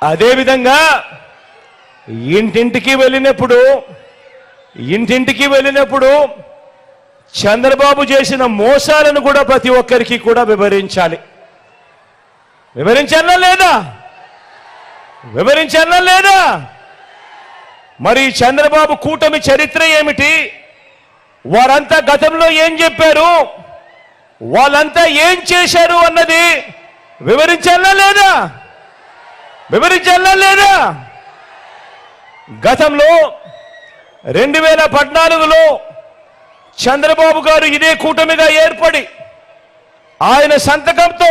అదేవిధంగా ఇంటింటికి వెళ్ళినప్పుడు చంద్రబాబు చేసిన మోసాలను కూడా ప్రతి ఒక్కరికి కూడా వివరించాలి. వివరించాలా లేదా? మరి చంద్రబాబు కూటమి చరిత్ర ఏమిటి? వారంతా గతంలో ఏం చెప్పారు, వాళ్ళంతా ఏం చేశారు అన్నది వివరించాలా లేదా? గతంలో 2014లో చంద్రబాబు గారు ఇదే కూటమిగా ఏర్పడి ఆయన సంతకంతో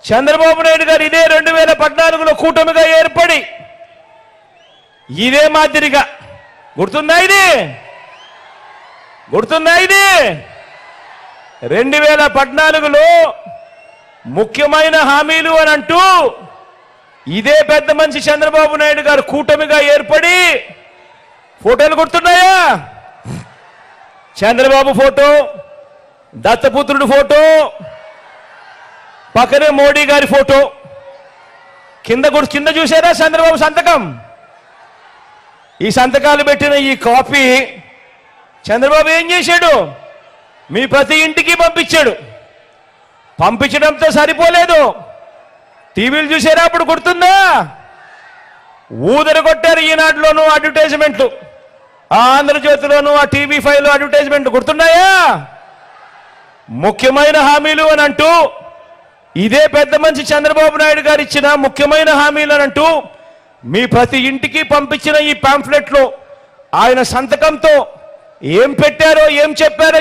చంద్రబాబు నాయుడు గారు ఇదే 2014లో కూటమిగా ఏర్పడి ఇదే మాదిరిగా గుర్తుందా ఇది 2014లో ముఖ్యమైన హామీలు అని అంటూ ఇదే పెద్ద మనిషి చంద్రబాబు నాయుడు గారు కూటమిగా ఏర్పడి ఫోటోలు గుర్తున్నాయా? చంద్రబాబు ఫోటో, దత్తపుత్రుడు ఫోటో, పక్కనే మోడీ గారి ఫోటో, కింద చూసారా చంద్రబాబు సంతకం? ఈ సంతకాలు పెట్టిన ఈ కాపీ చంద్రబాబు ఏం చేశాడు? మీ ప్రతి ఇంటికి పంపించాడు. పంపించడంతో సరిపోలేదు, టీవీలు చూసారా? అప్పుడు గుర్తుందా? ఊదర కొట్టారు. ఈనాడులోనూ అడ్వర్టైజ్మెంట్లు, ఆంధ్రజ్యోతిలోనూ, ఆ TV5లో అడ్వర్టైజ్మెంట్లు గుర్తున్నాయా? ముఖ్యమైన హామీలు అని అంటూ ఇదే పెద్ద మనిషి చంద్రబాబు నాయుడు గారు ఇచ్చిన ముఖ్యమైన హామీలు అని అంటూ మీ ప్రతి ఇంటికి పంపించిన ఈ పాంఫ్లెట్లో ఆయన సంతకంతో ఏం పెట్టారో ఏం చెప్పారో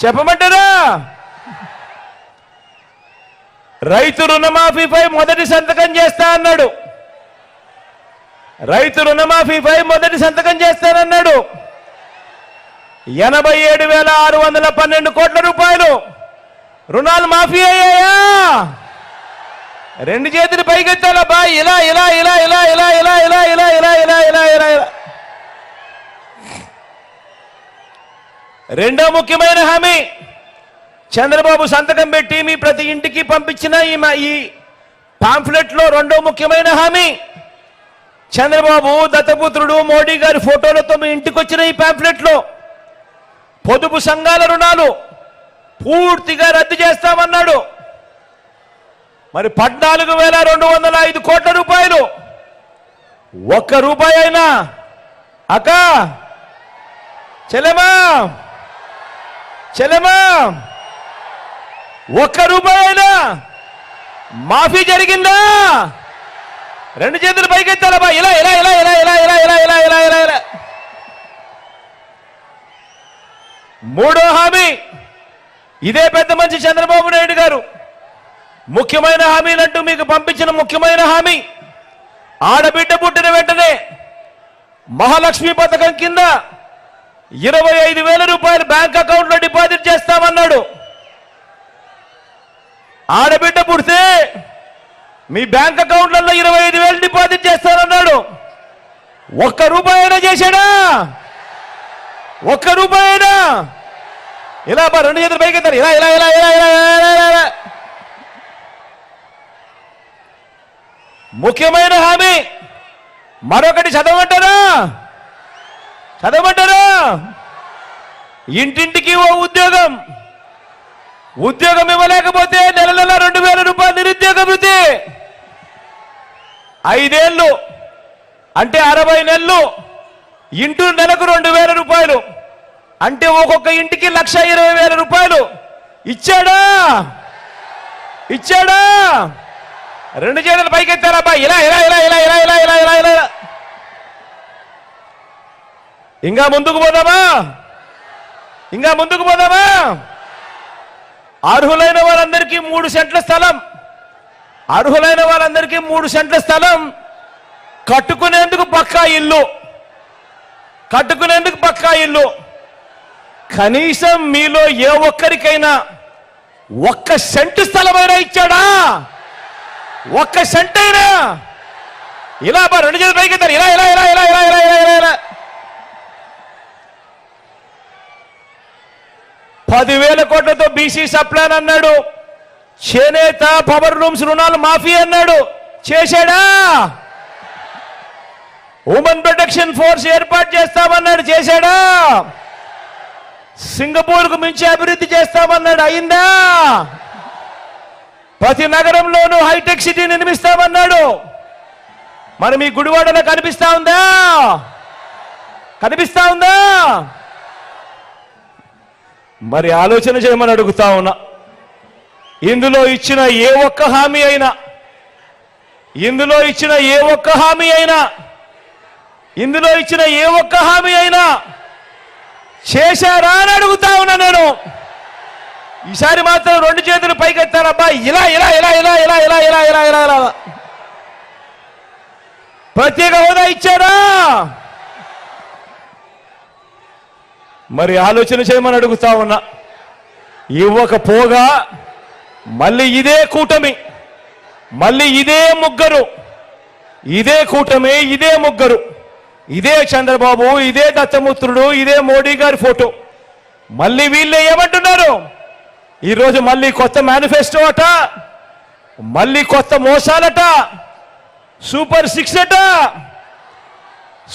చెప్పమంటారా? రైతు రుణమాఫీపై మొదటి సంతకం చేస్తా అన్నాడు. రైతు రుణమాఫీపై మొదటి సంతకం చేస్తానన్నాడు. 87,612 కోట్ల రూపాయలు రుణాలు మాఫీ అయ్యాయా? రెండు చేతులు పైకెత్తాలబ్బా, ఇలా. రెండో ముఖ్యమైన హామీ చంద్రబాబు సంతకం పెట్టి మీ ప్రతి ఇంటికి పంపించిన ఈ పాంఫ్లెట్లో రెండో ముఖ్యమైన హామీ చంద్రబాబు దత్తపుత్రుడు మోడీ గారి ఫోటోలతో మీ ఇంటికి వచ్చిన ఈ పాంఫ్లెట్లో పొదుపు సంఘాల రుణాలు పూర్తిగా రద్దు చేస్తామన్నాడు. మరి 14,205 కోట్ల రూపాయలు ఒక్క రూపాయి అయినా అక్క చెల్లెమా ఒక్క రూపాయి అయినా మాఫీ జరిగిందా? రెండు చేతులు పైకెత్తాలబ్బా, ఇలా. మూడో హామీ ఇదే పెద్ద మనిషి చంద్రబాబు నాయుడు గారు ముఖ్యమైన హామీలంటూ మీకు పంపించిన ముఖ్యమైన హామీ, ఆడబిడ్డ పుట్టిన వెంటనే మహాలక్ష్మి పథకం కింద 25,000 రూపాయలు బ్యాంక్ అకౌంట్లో డిపాజిట్ చేస్తామన్నాడు. ఆడబిడ్డ పుడితే మీ బ్యాంక్ అకౌంట్లలో 25,000 డిపాజిట్ చేస్తానన్నాడు. ఒక్క రూపాయి అయినా చేశాడా? ఒక్క రూపాయి అయినా? ఇలా రెండు చేతులు పైకెత్తారు, ఇలా. ముఖ్యమైన హామీ మరొకటి చదవమంటారా? ఇంటింటికి ఓ ఉద్యోగం ఇవ్వలేకపోతే నెల 2,000 రూపాయలు నిరుద్యోగ వృత్తి. 5 ఏళ్ళు అంటే 60 నెలలు ఇంటూ నెలకు 2,000 రూపాయలు అంటే ఒక్కొక్క ఇంటికి 1,20,000 రూపాయలు ఇచ్చాడా? రెండు చేతులు పైకెత్తారబ్బా, ఇలా. ఇంకా ముందుకు పోదామా? అర్హులైన వారందరికీ 3 సెంట్ల స్థలం, కట్టుకునేందుకు పక్కా ఇల్లు. కనీసం మీలో ఏ ఒక్కరికైనా 1 సెంటు స్థలమైనా ఇచ్చాడా? 1 సెంట్ అయినా? ఇలా రెండు చేతులు పైకెత్తారు, ఇలా. 10,000 కోట్లతో బీసీ సప్లాన్ అన్నాడు, చేనేత పవర్ రూమ్స్ రుణాలు మాఫీ అన్నాడు, చేశాడా? ఉమెన్ ప్రొటెక్షన్ ఫోర్స్ ఏర్పాటు చేస్తామన్నాడు, చేశాడా? సింగపూర్కు మించి అభివృద్ధి చేస్తామన్నాడు, అయిందా? ప్రతి నగరంలోనూ హైటెక్ సిటీ నిర్మిస్తామన్నాడు, మరి మీ గుడివాడలో కనిపిస్తా ఉందా? కనిపిస్తా ఉందా? మరి ఆలోచన చేయమని అడుగుతా ఉన్నా. ఇందులో ఇచ్చిన ఏ ఒక్క హామీ అయినా, ఇందులో ఇచ్చిన ఏ ఒక్క హామీ అయినా, ఇందులో ఇచ్చిన ఏ ఒక్క హామీ అయినా చేశారా అని అడుగుతా ఉన్నా నేను. ఈసారి మాత్రం రెండు చేతులు పైకెత్తారబ్బా, ఇలా ఇలా ఇలా ఇలా ఇలా ఇలా ఇలా ఇలా ఇలా ఇలా. ప్రత్యేక హోదా ఇచ్చారా? మరి ఆలోచన చేయమని అడుగుతా ఉన్నా. ఇవ్వకపోగా మళ్ళీ ఇదే కూటమి, మళ్ళీ ఇదే ముగ్గురు, ఇదే కూటమి, ఇదే ముగ్గురు, ఇదే చంద్రబాబు, ఇదే దత్తముత్రుడు, ఇదే మోడీ గారి ఫోటో, మళ్ళీ వీళ్ళే ఏమంటున్నారు? ఈరోజు మళ్ళీ కొత్త మేనిఫెస్టో అట, మళ్ళీ కొత్త మోసాలట, సూపర్ 6 అట,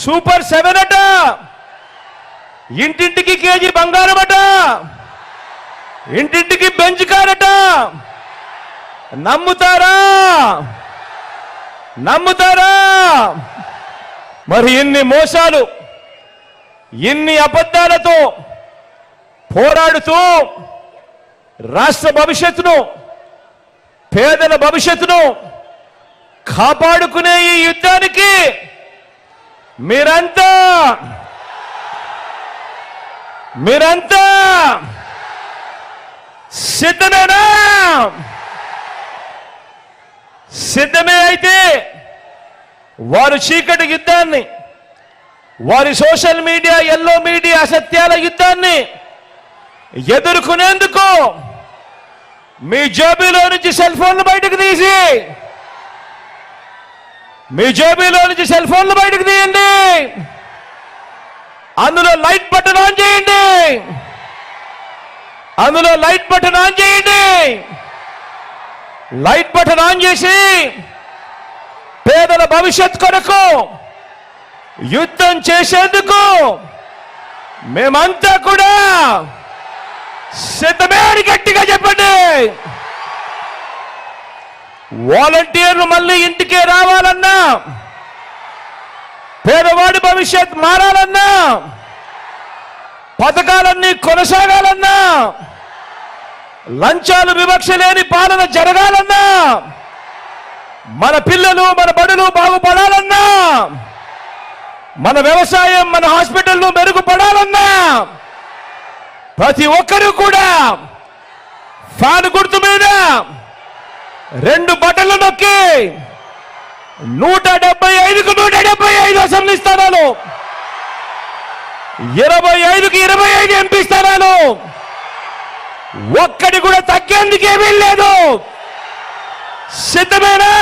సూపర్ 7 అట, ఇంటింటికి కేజీ బంగారం అట, ఇంటింటికి బెంచ్ కారట. నమ్ముతారా? నమ్ముతారా? మరి ఇన్ని మోసాలు, ఇన్ని అబద్ధాలతో పోరాడుతూ రాష్ట్ర భవిష్యత్తును, పేదల భవిష్యత్తును కాపాడుకునే ఈ యుద్ధానికి మీరంతా సిద్ధమేనా? సిద్ధమే అయితే వారు చీకటి యుద్ధాన్ని, వారి సోషల్ మీడియా, ఎల్లో మీడియా అసత్యాల యుద్ధాన్ని ఎదుర్కొనేందుకు మీ జేబులో నుంచి సెల్ ఫోన్లు బయటకు తీసి, మీ జేబులో నుంచి సెల్ ఫోన్లు బయటకు తీయండి, అందులో లైట్ బటన్ ఆన్ చేయండి, అందులో లైట్ బటన్ ఆన్ చేయండి. లైట్ బటన్ ఆన్ చేసి పేదల భవిష్యత్ కొరకు యుద్ధం చేసేందుకు మేమంతా కూడా సిద్ధమే అని గట్టిగా చెప్పండి. వాలంటీర్లు మళ్ళీ ఇంటికే రావాలన్నా, పేదవాడి భవిష్యత్ మారాలన్నా, పథకాలన్నీ కొనసాగాలన్నా, లంచాలు వివక్ష లేని పాలన జరగాలన్నా, మన పిల్లలు, మన బడులు బాగుపడాలన్నా, మన వ్యవసాయం, మన హాస్పిటల్లు మెరుగుపడాలన్నా ప్రతి ఒక్కరూ కూడా ఫ్యాన్ గుర్తు మీద 2 బటన్లు నొక్కి 175కు 175 అసెంబ్లీ స్థానాలు, 25కి 25 ఎంపీ స్థానాలు, ఒక్కటి కూడా తగ్గేందుకేమీ లేదు. సిద్ధమేనా?